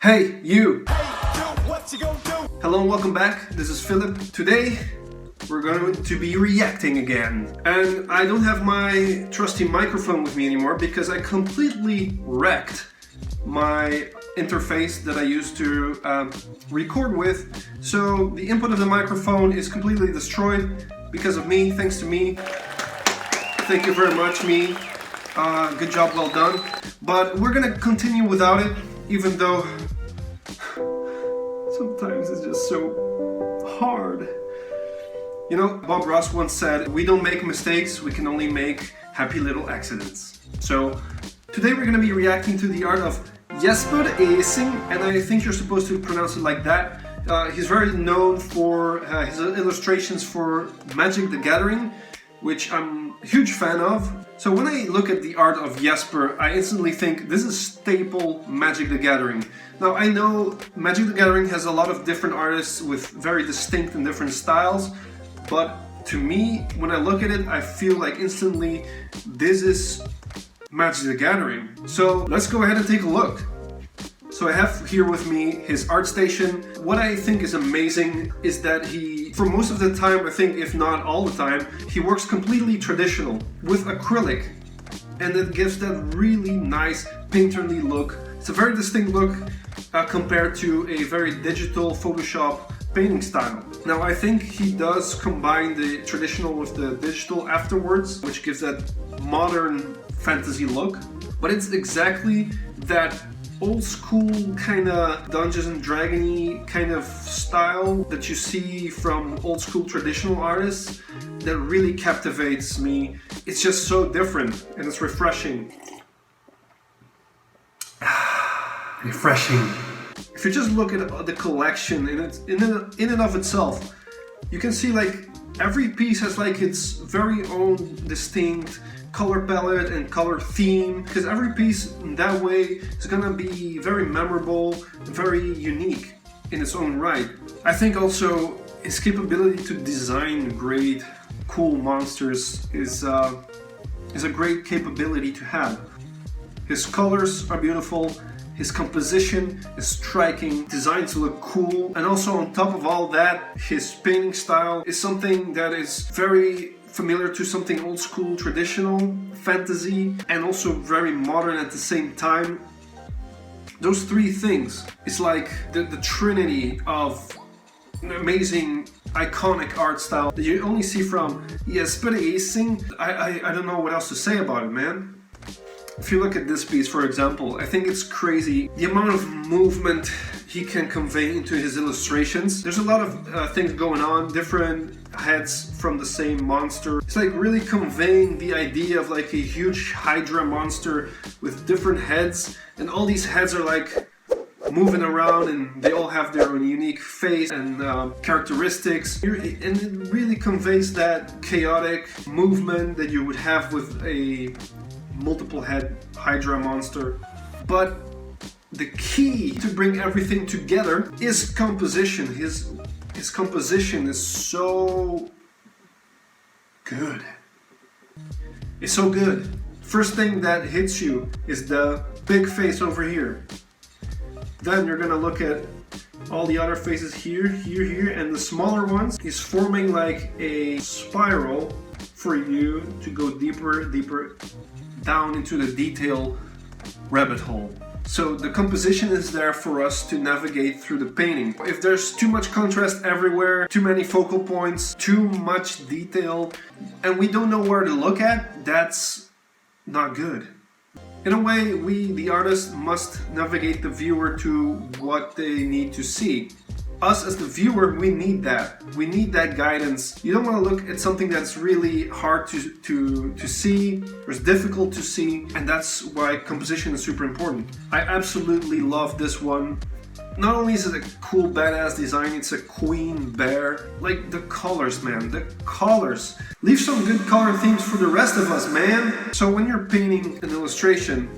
Hey, you! What you gonna do? Hello and welcome back. This is Philip. Today we're going to be reacting again. And I don't have my trusty microphone with me anymore because I completely wrecked my interface that I used to record with. So the input of the microphone is completely destroyed because of me, thanks to me. Thank you very much, me. Good job, well done. But we're gonna continue without it, even though sometimes it's just so hard. You know, Bob Ross once said, we don't make mistakes, we can only make happy little accidents. So today we're gonna be reacting to the art of Jesper, Ejsing, and I think you're supposed to pronounce it like that. He's very known for his illustrations for Magic the Gathering, which I'm a huge fan of. So when I look at the art of Jesper, I instantly think this is staple Magic the Gathering. Now I know Magic the Gathering has a lot of different artists with very distinct and different styles, but to me, when I look at it, I feel like instantly this is Magic the Gathering. So let's go ahead and take a look. So I have here with me his art station. What I think is amazing is that he, for most of the time, I think if not all the time, he works completely traditional with acrylic. And it gives that really nice painterly look. It's a very distinct look compared to a very digital Photoshop painting style. Now I think he does combine the traditional with the digital afterwards, which gives that modern fantasy look. But it's exactly that old school kind of Dungeons and Dragons-y kind of style that you see from old school traditional artists that really captivates me. It's just so different and it's refreshing. Refreshing. If you just look at the collection in and of itself, you can see like every piece has like its very own distinct color palette and color theme, because every piece in that way is gonna be very memorable and very unique in its own right. I think also his capability to design great, cool monsters is a great capability to have. His colors are beautiful, his composition is striking, designed to look cool, and also on top of all that, his painting style is something that is very familiar to something old school, traditional, fantasy, and also very modern at the same time. Those three things is like the trinity of an amazing, iconic art style that you only see from Jesper Ejsing. I don't know what else to say about it, man. If you look at this piece, for example, I think it's crazy the amount of movement he can convey into his illustrations. There's a lot of things going on, different heads from the same monster. It's like really conveying the idea of like a huge Hydra monster with different heads, and all these heads are like moving around and they all have their own unique face and characteristics, and it really conveys that chaotic movement that you would have with a multiple head Hydra monster. But the key to bring everything together is composition. His composition is so good. It's so good. First thing that hits you is the big face over here. Then you're gonna look at all the other faces here, here, here, and the smaller ones is forming like a spiral for you to go deeper, deeper down into the detail rabbit hole. So the composition is there for us to navigate through the painting. If there's too much contrast everywhere, too many focal points, too much detail, and we don't know where to look at, that's not good. In a way, we, the artist, must navigate the viewer to what they need to see. Us as the viewer, we need that. We need that guidance. You don't want to look at something that's really hard to see, or is difficult to see, and that's why composition is super important. I absolutely love this one. Not only is it a cool badass design, it's a queen bear. Like the colors, man, the colors. Leave some good color themes for the rest of us, man. So when you're painting an illustration,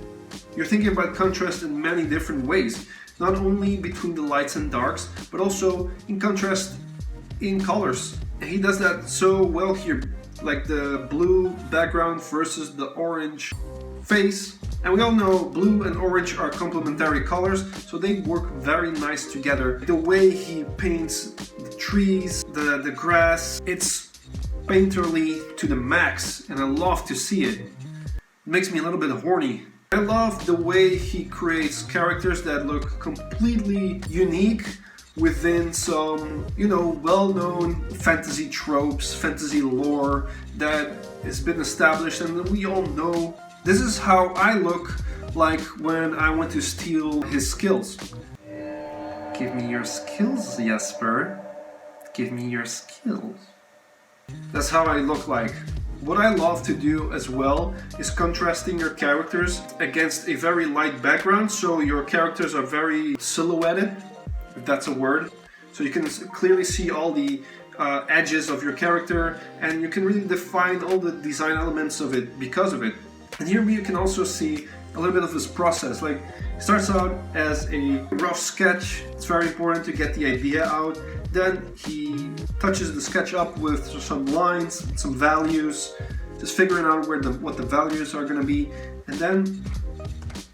you're thinking about contrast in many different ways. Not only between the lights and darks, but also in contrast in colors. And he does that so well here, like the blue background versus the orange face. And we all know blue and orange are complementary colors, so they work very nice together. The way he paints the trees, the grass, it's painterly to the max, and I love to see it. It makes me a little bit horny. I love the way he creates characters that look completely unique within some, well-known fantasy tropes, fantasy lore that has been established and we all know. This is how I look like when I want to steal his skills. Give me your skills, Jesper. Give me your skills. That's how I look like. What I love to do as well is contrasting your characters against a very light background, so your characters are very silhouetted, if that's a word. So you can clearly see all the edges of your character, and you can really define all the design elements of it because of it. And here you can also see a little bit of this process. Like, it starts out as a rough sketch. It's very important to get the idea out. Then he touches the sketch up with some lines, some values, just figuring out what the values are gonna be, and then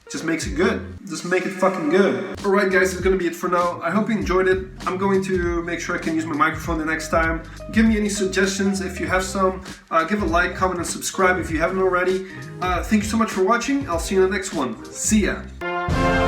just makes it good. Just make it fucking good. Alright guys, that's gonna be it for now. I hope you enjoyed it. I'm going to make sure I can use my microphone the next time. Give me any suggestions if you have some. Give a like, comment, and subscribe if you haven't already. Thank you so much for watching. I'll see you in the next one. See ya.